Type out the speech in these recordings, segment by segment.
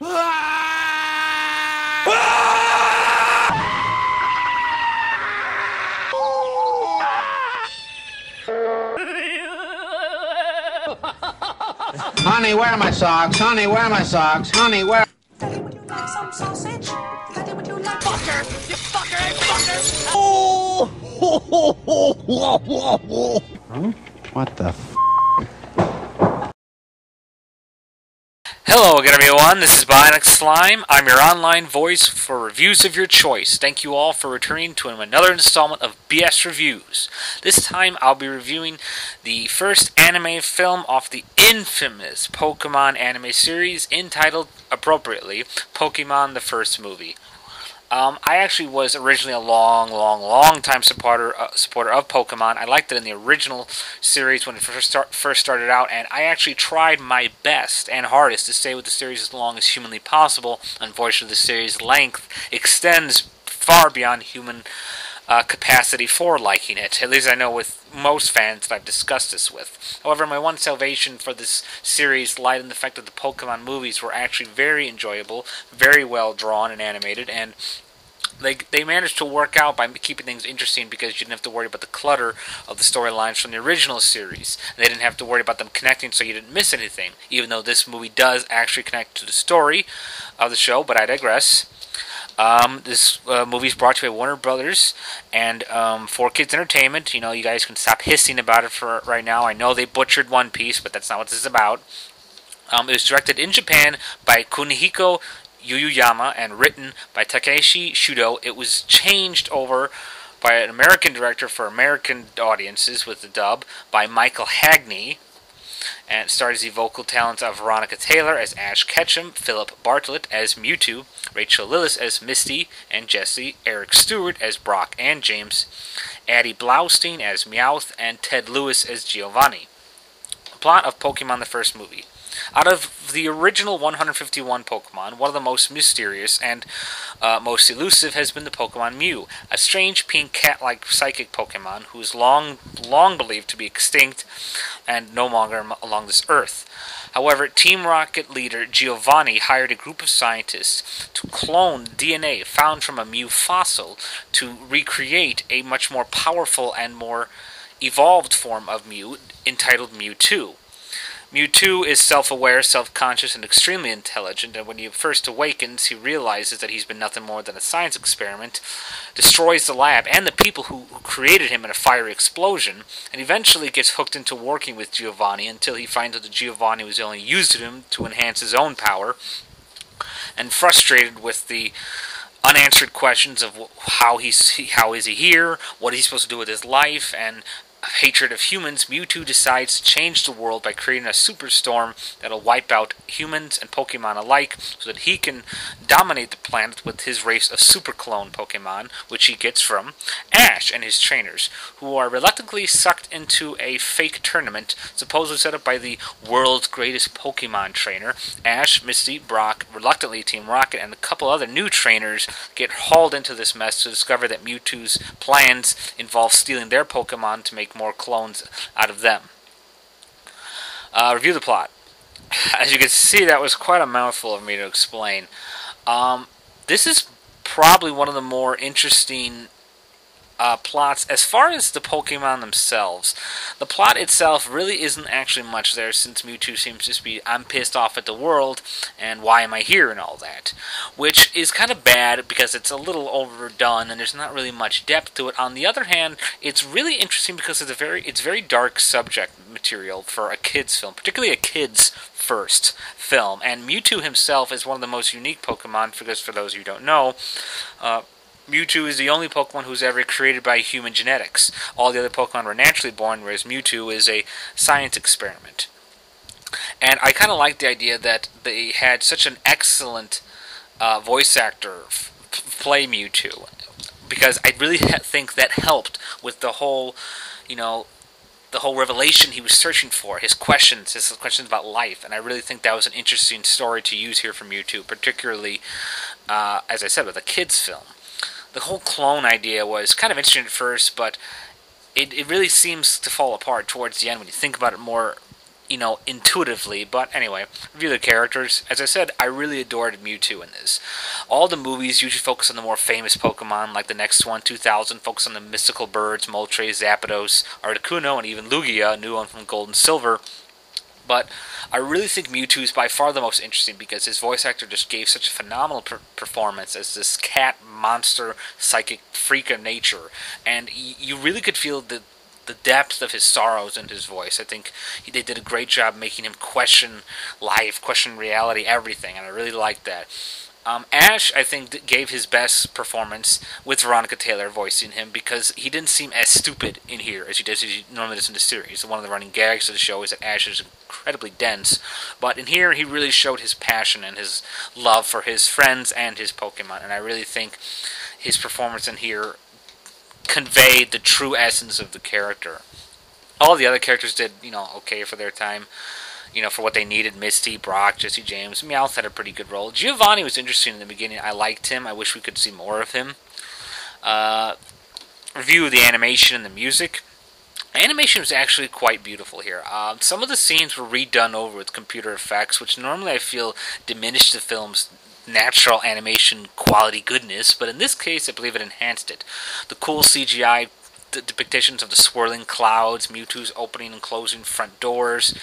Honey, where are my socks? Honey, where are my socks? Honey, where... Daddy, would you like some sausage? Daddy, would you like... Fucker! You fucker! Fucker! Oh! What the f... Hello again, everyone. This is Bionic Slime. I'm your online voice for reviews of your choice. Thank you all for returning to another installment of BS Reviews. This time I'll be reviewing the first anime film off the infamous Pokemon anime series entitled, appropriately, Pokemon the First Movie. I actually was originally a long time supporter of Pokemon. I liked it in the original series when it first started out, and I actually tried my best and hardest to stay with the series as long as humanly possible. Unfortunately, the series' length extends far beyond human capacity for liking it. At least I know with most fans that I've discussed this with. However, my one salvation for this series lied in the fact that the Pokemon movies were actually very enjoyable, very well drawn and animated, and they managed to work out by keeping things interesting because you didn't have to worry about the clutter of the storylines from the original series. And they didn't have to worry about them connecting so you didn't miss anything, even though this movie does actually connect to the story of the show, but I digress. This movie is brought to you by Warner Brothers and for Kids Entertainment. You know, you guys can stop hissing about it for right now. I know they butchered One Piece, but that's not what this is about. It was directed in Japan by Kunihiko Yuyama and written by Takeshi Shudo. It was changed over by an American director for American audiences with the dub by Michael Hagney. And it stars the vocal talents of Veronica Taylor as Ash Ketchum, Philip Bartlett as Mewtwo, Rachel Lillis as Misty and Jessie, Eric Stewart as Brock and James, Addie Blaustein as Meowth, and Ted Lewis as Giovanni. The plot of Pokemon the First Movie. Out of the original 151 Pokemon, one of the most mysterious and most elusive has been the Pokemon Mew, a strange pink cat-like psychic Pokemon who is long believed to be extinct and no longer along this earth. However, Team Rocket leader Giovanni hired a group of scientists to clone DNA found from a Mew fossil to recreate a much more powerful and more evolved form of Mew entitled Mewtwo. Mewtwo is self-aware, self-conscious, and extremely intelligent, and when he first awakens, he realizes that he's been nothing more than a science experiment, destroys the lab and the people who created him in a fiery explosion, and eventually gets hooked into working with Giovanni until he finds out that Giovanni was only using him to enhance his own power, and frustrated with the unanswered questions of how is he here, what is he supposed to do with his life, and hatred of humans, Mewtwo decides to change the world by creating a superstorm that'll wipe out humans and Pokemon alike so that he can dominate the planet with his race of super clone Pokemon, which he gets from Ash and his trainers, who are reluctantly sucked into a fake tournament supposedly set up by the world's greatest Pokemon trainer. Ash, Misty, Brock, reluctantly Team Rocket, and a couple other new trainers get hauled into this mess to discover that Mewtwo's plans involve stealing their Pokemon to make more clones out of them. Review the plot. As you can see, that was quite a mouthful of me to explain. This is probably one of the more interesting plots as far as the Pokemon themselves. The plot itself really isn't actually much there, since Mewtwo seems to just be, I'm pissed off at the world, and why am I here, and all that. Which is kind of bad, because it's a little overdone, and there's not really much depth to it. On the other hand, it's really interesting because it's very dark subject material for a kid's film, particularly a kid's first film. And Mewtwo himself is one of the most unique Pokemon, because for those who don't know, Mewtwo is the only Pokemon who's ever created by human genetics. All the other Pokemon were naturally born, whereas Mewtwo is a science experiment. And I kind of like the idea that they had such an excellent voice actor play Mewtwo, because I really think that helped with the whole, the whole revelation he was searching for, his questions about life, and I really think that was an interesting story to use here for Mewtwo, particularly, as I said, with a kid's film. The whole clone idea was kind of interesting at first, but it really seems to fall apart towards the end when you think about it more intuitively. But anyway, review the characters. As I said, I really adored Mewtwo in this. All the movies usually focus on the more famous Pokemon, like the next one, 2000, focus on the mystical birds, Moltres, Zapdos, Articuno, and even Lugia, a new one from Gold and Silver. But I really think Mewtwo is by far the most interesting because his voice actor just gave such a phenomenal performance as this cat monster psychic freak of nature. And you really could feel the depth of his sorrows in his voice. I think they did a great job making him question life, question reality, everything. And I really liked that. Ash, I think, gave his best performance with Veronica Taylor voicing him because he didn't seem as stupid in here as he normally does in the series. One of the running gags of the show is that Ash is incredibly dense, but in here he really showed his passion and his love for his friends and his Pokemon, and I really think his performance in here conveyed the true essence of the character. All the other characters did, okay for their time. For what they needed. Misty, Brock, Jesse James. Meowth had a pretty good role. Giovanni was interesting in the beginning. I liked him. I wish we could see more of him. Review of the animation and the music. Animation was actually quite beautiful here. Some of the scenes were redone over with computer effects, which normally I feel diminish the film's natural animation quality goodness, but in this case I believe it enhanced it. The cool CGI depictions of the swirling clouds, Mewtwo's opening and closing front doors,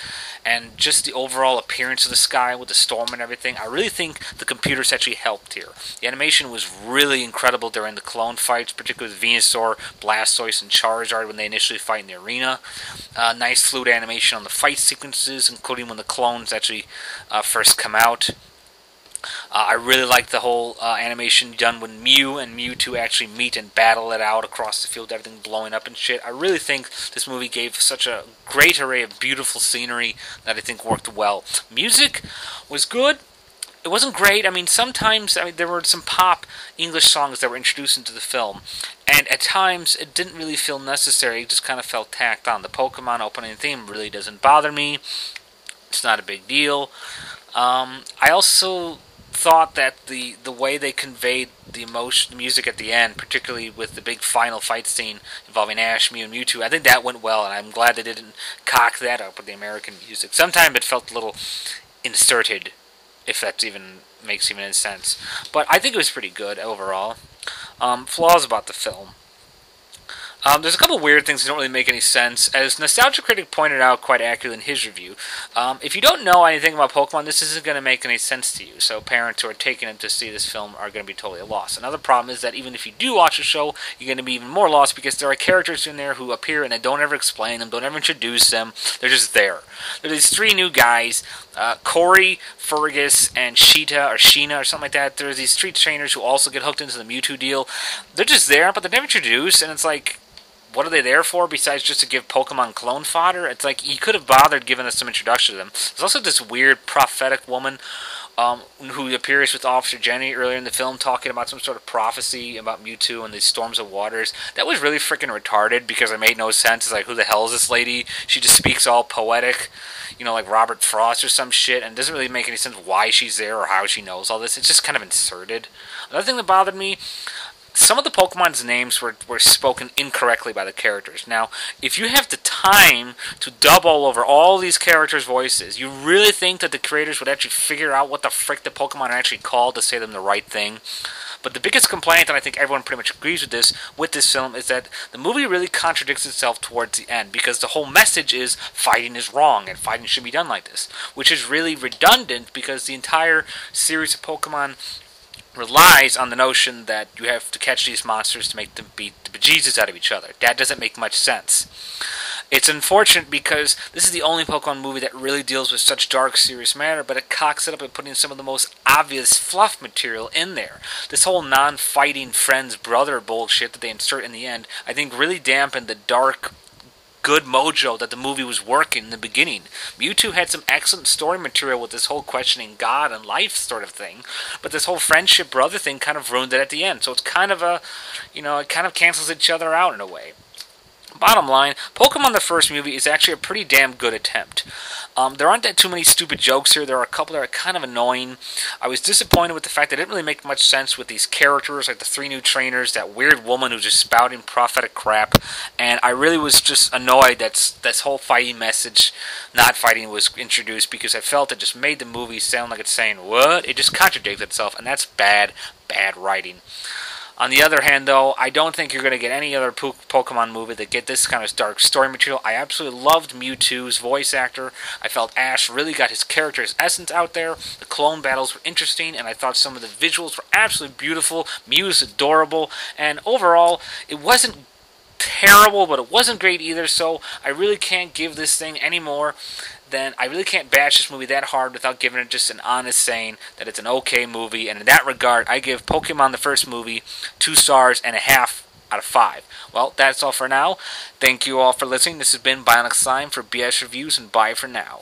and just the overall appearance of the sky with the storm and everything. I really think the computers actually helped here. The animation was really incredible during the clone fights, particularly with Venusaur, Blastoise, and Charizard when they initially fight in the arena. Nice fluid animation on the fight sequences, including when the clones actually first come out. I really like the whole animation done when Mew and Mewtwo actually meet and battle it out across the field, everything blowing up and shit. I really think this movie gave such a great array of beautiful scenery that I think worked well. Music was good. It wasn't great. Sometimes there were some pop English songs that were introduced into the film, and at times it didn't really feel necessary. It just kind of felt tacked on. The Pokemon opening theme really doesn't bother me. It's not a big deal. I also thought that the way they conveyed the music at the end, particularly with the big final fight scene involving Ash, Mew, and Mewtwo, I think that went well, and I'm glad they didn't cock that up with the American music. Sometimes it felt a little inserted, if that makes any sense. But I think it was pretty good overall. Flaws about the film. There's a couple weird things that don't really make any sense. As Nostalgia Critic pointed out quite accurately in his review, if you don't know anything about Pokemon, this isn't going to make any sense to you. So parents who are taking it to see this film are going to be totally lost. Another problem is that even if you do watch the show, you're going to be even more lost because there are characters in there who appear and they don't ever explain them, don't ever introduce them. They're just there. There's these three new guys, Corey, Fergus, and Sheena or something like that. There's these street trainers who also get hooked into the Mewtwo deal. They're just there, but they're never introduced, and it's like, what are they there for besides just to give Pokemon clone fodder? It's like, you could have bothered giving us some introduction to them. There's also this weird prophetic woman who appears with Officer Jenny earlier in the film talking about some sort of prophecy about Mewtwo and these storms of waters. That was really freaking retarded because it made no sense. It's like, who the hell is this lady? She just speaks all poetic, like Robert Frost or some shit, and it doesn't really make any sense why she's there or how she knows all this. It's just kind of inserted. Another thing that bothered me, some of the Pokemon's names were spoken incorrectly by the characters. Now, if you have the time to dub all over all these characters' voices, you really think that the creators would actually figure out what the frick the Pokemon are actually called to say them the right thing? But the biggest complaint, and I think everyone pretty much agrees with this film, is that the movie really contradicts itself towards the end, because the whole message is fighting is wrong, and fighting should be done like this, which is really redundant because the entire series of Pokemon relies on the notion that you have to catch these monsters to make them beat the bejesus out of each other. That doesn't make much sense. It's unfortunate because this is the only Pokemon movie that really deals with such dark, serious matter, but it cocks it up by putting some of the most obvious fluff material in there. This whole non-fighting friends brother bullshit that they insert in the end, I think really dampened the dark, good mojo that the movie was working in the beginning. Mewtwo had some excellent story material with this whole questioning God and life sort of thing, but this whole friendship brother thing kind of ruined it at the end. So it's kind of it kind of cancels each other out in a way. Bottom line, Pokemon the first movie is actually a pretty damn good attempt. There aren't that too many stupid jokes here. There are a couple that are kind of annoying. I was disappointed with the fact that it didn't really make much sense with these characters, like the 3 new trainers, that weird woman who's just spouting prophetic crap, and I really was just annoyed that this whole fighting message, not fighting, was introduced, because I felt it just made the movie sound like it's saying, what? It just contradicts itself, and that's bad writing. On the other hand, though, I don't think you're going to get any other Pokemon movie that get this kind of dark story material. I absolutely loved Mewtwo's voice actor. I felt Ash really got his character's essence out there. The clone battles were interesting, and I thought some of the visuals were absolutely beautiful. Mew's adorable, and overall, it wasn't terrible, but it wasn't great either, so I really can't give this thing any more. Then I really can't bash this movie that hard without giving it just an honest saying that it's an okay movie. And in that regard, I give Pokemon the first movie 2 stars and a half out of 5. Well, that's all for now. Thank you all for listening. This has been Bionic Slime for BS Reviews, and bye for now.